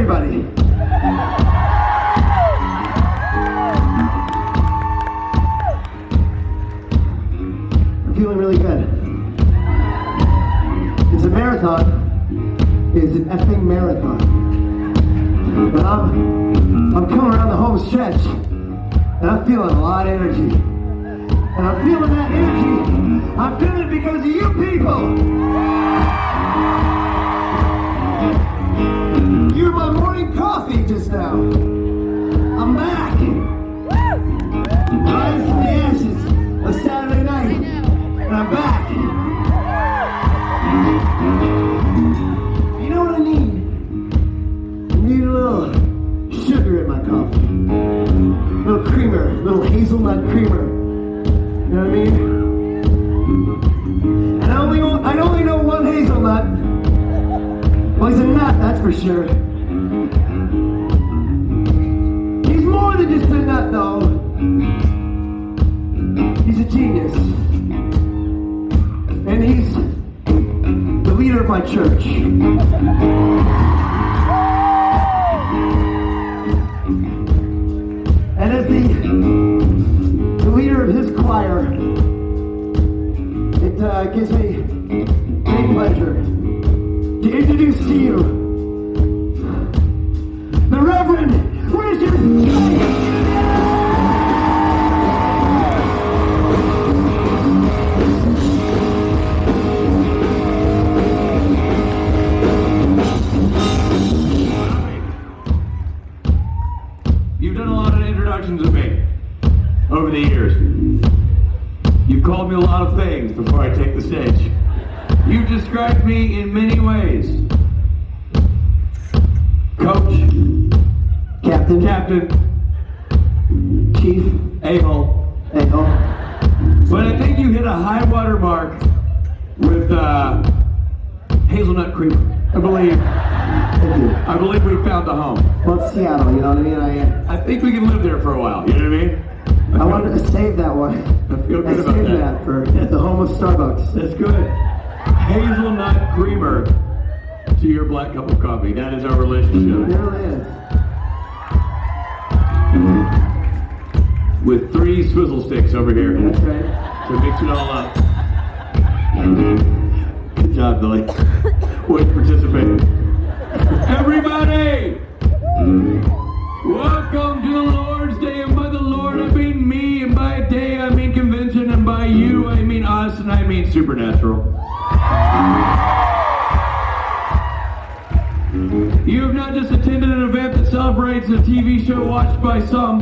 everybody. I'm feeling really good. It's a marathon. It's an effing marathon. But I'm coming around the home stretch, and I'm feeling a lot of energy. And I'm feeling that energy. I'm feeling it because of you people. You're my morning coffee just now. I'm back. Rise from the ashes of Saturday night, and I'm back. You know what I need? I need a little sugar in my coffee. A little creamer, a little hazelnut creamer. You know what I mean? And I only know one hazelnut. Well, he's a nut, that's for sure. He's more than just a nut, though. He's a genius. And he's the leader of my church. And as the leader of his choir, it gives me great pleasure to introduce to you the Reverend Richard Swain. You've done a lot of introductions of me over the years. You've called me a lot of things before I take the stage. You've described me in many ways. Coach, Captain, Chief, A-hole. But I think you hit a high water mark with hazelnut cream. I believe we found a home. Well, it's Seattle, you know what I mean? I think we can live there for a while, you know what I mean? I wanted to save that one. I feel good about saved that. for the home of Starbucks. That's good. Hazelnut creamer to your black cup of coffee. That is our relationship. There it is. With 3 swizzle sticks over here. That's right. To mix it all up. Good job, Billy. Way to participate. Everybody! Welcome to the Lord's Day, and by the Lord I mean me, and by day I mean convention, and by you I mean us, and I mean supernatural. You have not just attended an event that celebrates a TV show watched by some,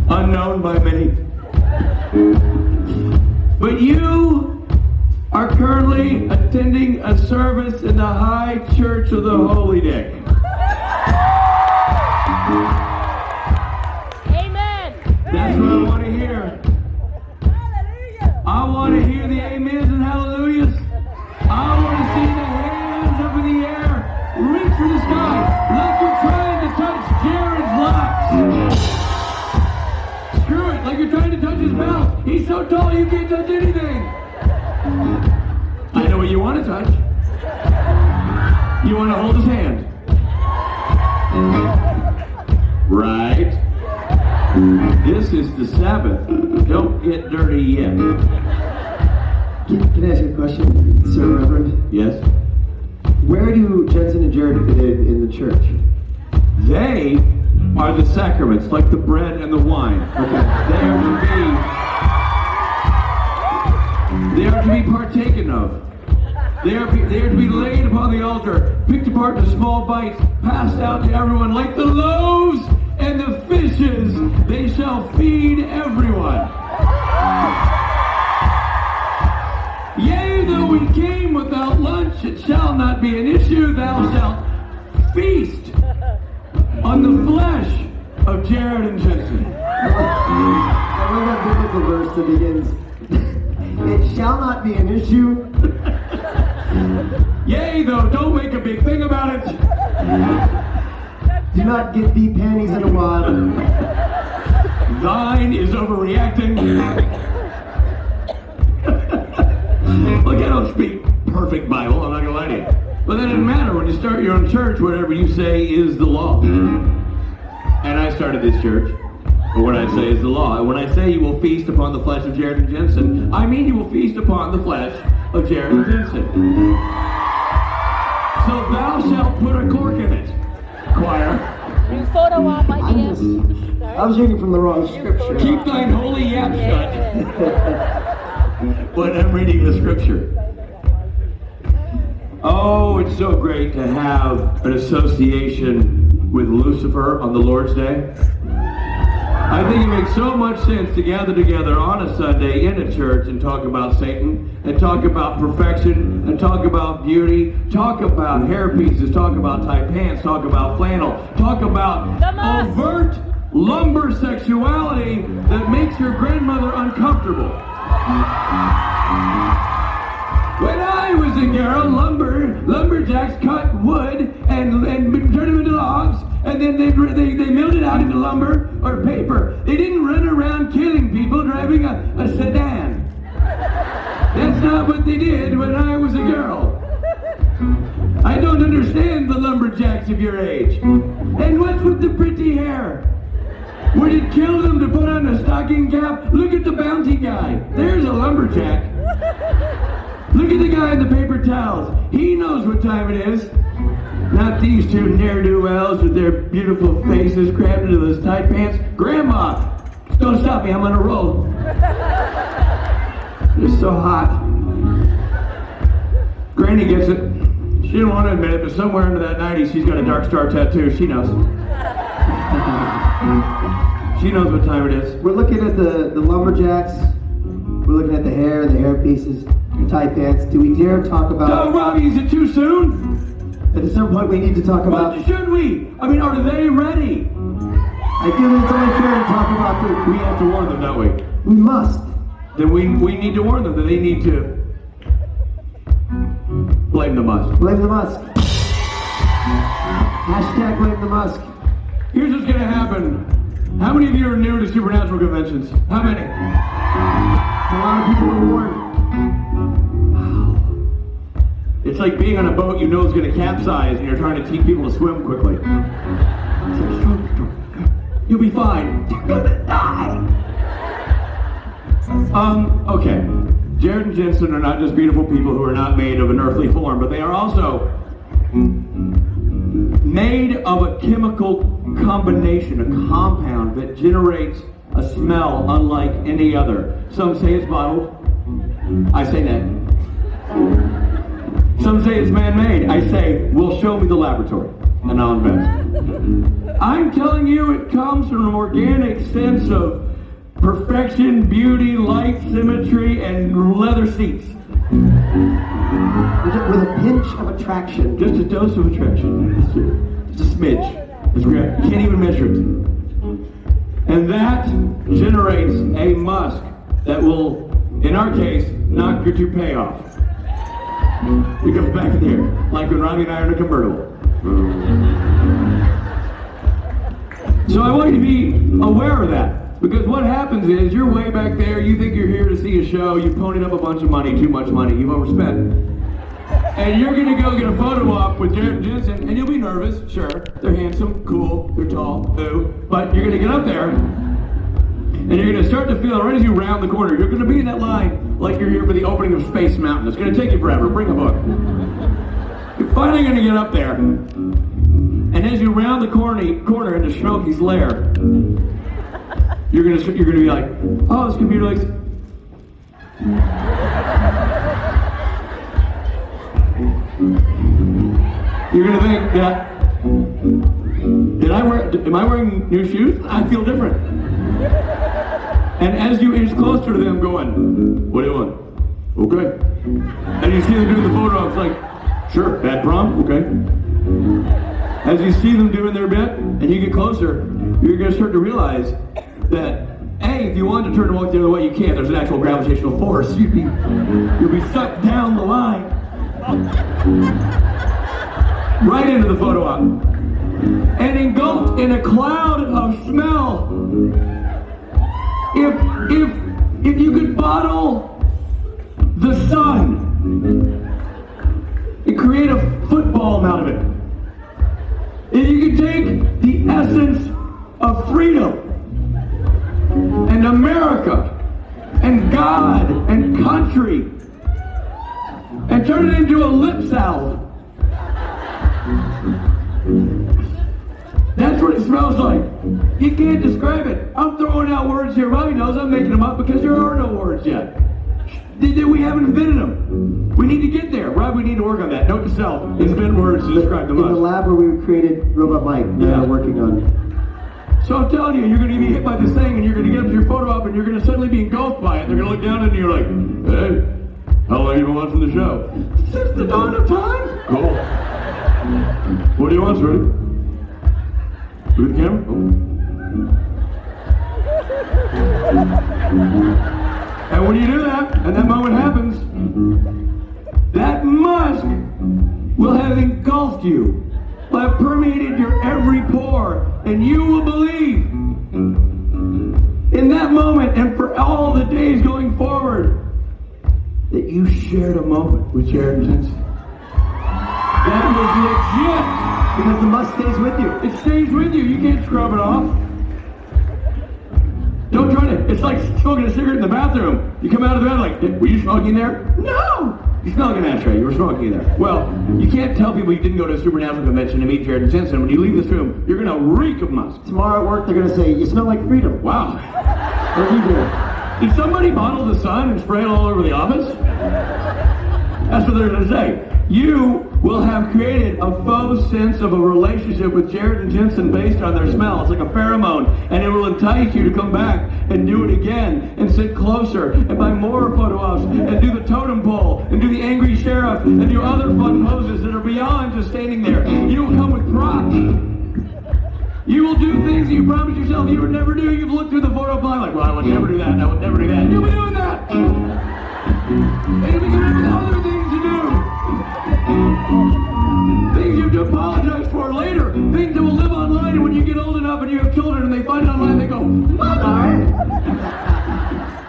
unknown by many, but you are currently attending a service in the High Church of the Holy Dick. Amen. That's what I want to hear. Hallelujah. I want to hear the amens and hallelujahs. I want to see the hands up in the air, reach for the sky, like you're trying to touch Jared's locks. Screw it, like you're trying to touch his mouth. He's so tall you can't touch anything. I know what you want to touch. You want to hold his hand. Right. This is the Sabbath. Don't get dirty yet. Can I ask you a question, Sir Reverend? Yes? Where do Jensen and Jared fit in the church? They are the sacraments, like the bread and the wine. Okay. They are to be partaken of. They are to be laid upon the altar, picked apart into small bites, passed out to everyone like the loaves and the fishes. They shall feed everyone. Yea, though we came without lunch, it shall not be an issue. Thou shalt feast on the flesh of Jared and Jensen. I love that biblical verse that begins, it shall not be an issue. Yea, though, don't make a big thing about it. Do not get deep panties in a wad. Thine is overreacting. Look, I don't speak perfect Bible, I'm not gonna lie to you. But that doesn't matter. When you start your own church, whatever you say is the law. And I started this church. But what I say is the law. And when I say you will feast upon the flesh of Jared and Jensen, I mean you will feast upon the flesh of Jared and Jensen. So thou shalt put a cork in it, choir. You photo op, my dear. I was reading from the wrong scripture. Keep thine holy yap shut when I'm reading the scripture. Oh, it's so great to have an association with Lucifer on the Lord's Day. I think it makes so much sense to gather together on a Sunday in a church and talk about Satan, and talk about perfection, and talk about beauty, talk about hair pieces, talk about tight pants, talk about flannel, talk about overt lumber sexuality that makes your grandmother uncomfortable. When I was a girl, lumberjacks cut wood and turned them into logs, and then they milled it out into lumber or paper. They didn't run around killing people driving a sedan. That's not what they did when I was a girl. I don't understand the lumberjacks of your age. And what's with the pretty hair? Would it kill them to put on a stocking cap? Look at the bounty guy. There's a lumberjack. Look at the guy in the paper towels. He knows what time it is. Not these two ne'er-do-wells with their beautiful faces crammed into those tight pants. Grandma, don't stop me, I'm on a roll. It's so hot. Granny gets it. She didn't want to admit it, but somewhere under that 90s, she's got a dark star tattoo. She knows. She knows what time it is. We're looking at the lumberjacks. We're looking at the hair pieces, tight pants. Do we dare talk about... No, Robbie, is it too soon? At some point we need to talk about... What should we? I mean, are they ready? I feel that it's only fair to talk about the... We have to warn them, don't we? We must. Then we need to warn them that they need to blame the Musk. Blame the Musk. Hashtag blame the Musk. Here's what's going to happen. How many of you are new to supernatural conventions? How many? A lot of people are warned. It's like being on a boat you know is going to capsize and you're trying to teach people to swim quickly. You'll be fine. You're going to die. Okay. Jared and Jensen are not just beautiful people who are not made of an earthly form, but they are also made of a chemical combination, a compound that generates a smell unlike any other. Some say it's bottled. I say that. Some say it's man-made. I say, well, show me the laboratory, and I'll invest. I'm telling you, it comes from an organic sense of perfection, beauty, light, symmetry, and leather seats. With a pinch of attraction. Just a dose of attraction. Just a smidge. It's great. You can't even measure it. And that generates a musk that will, in our case, knock your toupee off. It goes back in here, like when Robbie and I are in a convertible. So I want you to be aware of that. Because what happens is, you're way back there, you think you're here to see a show, you ponied up a bunch of money, too much money, you've overspent. And you're going to go get a photo op with Jared and Jensen, and you'll be nervous, sure. They're handsome, cool, they're tall, ooh. But you're going to get up there, and you're going to start to feel, right as you round the corner, you're going to be in that line like you're here for the opening of Space Mountain. It's going to take you forever. Bring a book. You're finally going to get up there, and as you round the corner into Smokey's lair, you're gonna be like, oh, this computer likes. You're gonna think that. Am I wearing new shoes? I feel different. And as you inch closer to them, going, what do you want? Okay. And you see them doing the photo ops, like, sure, bad prom, okay. As you see them doing their bit, and you get closer, you're gonna start to realize that, A, if you wanted to turn and walk the other way, you can't. There's an actual gravitational force. You'll be sucked down the line. Right into the photo op. And engulfed in a cloud of smell. If you could bottle the sun and create a foot and turn it into a lip salve. That's what it smells like. You can't describe it. I'm throwing out words here. Robbie knows I'm making them up because there are no words yet. We haven't invented them. We need to get there. Rob, we need to work on that. Note to self. Invent words to describe the In the must. lab where we created Robot Mike, Yeah. we're working on. So I'm telling you, you're going to be hit by this thing, and you're going to get up to your photo op, and you're going to suddenly be engulfed by it. They're going to look down at you, and you're like, hey, how long have you been watching the show? Since the dawn of time. Cool. What do you want, Shorty? Look at the camera. And when you do that, and that moment happens, that musk will have engulfed you, will have permeated your every pore, and you will believe in that moment and for all the days going forward that you shared a moment with Jared Jensen. That was legit. Because the musk stays with you. It stays with you. You can't scrub it off. Don't try to. It's like smoking a cigarette in the bathroom. You come out of the bed like, were you smoking there? No! You smell like an ashtray. You were smoking there. Well, you can't tell people you didn't go to a supernatural convention to meet Jared Jensen. When you leave this room, you're going to reek of musk. Tomorrow at work, they're going to say, you smell like freedom. Wow. What do you do? Did somebody bottle the sun and spray it all over the office? That's what they're going to say. You will have created a faux sense of a relationship with Jared and Jensen based on their smell. It's like a pheromone, and it will entice you to come back and do it again, and sit closer, and buy more photo ops, and do the totem pole, and do the angry sheriff, and do other fun poses that are beyond just standing there. You will come with props. You will do things that you promised yourself you would never do. You've looked through the photo file like, well, I would never do that, and I would never do that. You'll be doing that! And you'll be coming with other things to do. Things you have to apologize for later. Things that will live online, and when you get old enough and you have children and they find it online, they go, Mother!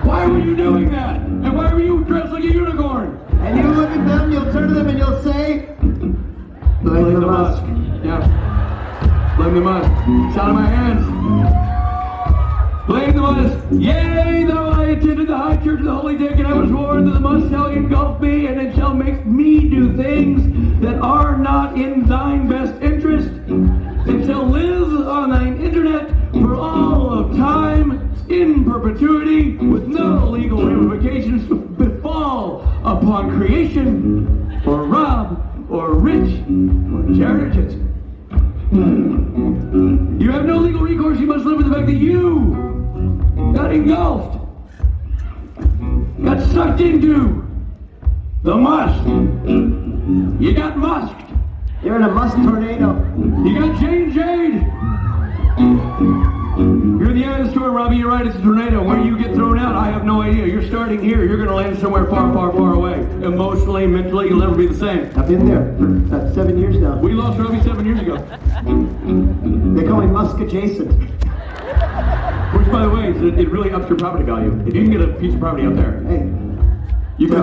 Why were you doing that? And why were you dressed like a unicorn? And you look at them, you'll turn to them and you'll say, blame the musk. Yeah. Blame the musk. It's out of my hands. Blame the musk. Yea, though I attended the high church of the Holy Dick, and I was warned that the musk shall engulf me, and it shall make me do things that are not in thine best interest. It shall live on thine internet for all of time, in perpetuity, with no legal ramifications to befall upon creation, or Rob, or Rich, or Jared Jensen. You have no legal recourse. You must live with the fact that you got engulfed, got sucked into the musk. You got musked. You're in a musk tornado. You got Jade. You're in the eye of the storm, Robbie. You're right, it's a tornado. Where you get thrown out, I have no idea. You're starting here. You're going to land somewhere far, far, far away. Emotionally, mentally, you'll never be the same. I've been there for about 7 years now. We lost Robbie 7 years ago. They call me musk adjacent. Which, by the way, it really ups your property value. If you can get a piece of property up there, Hey. you can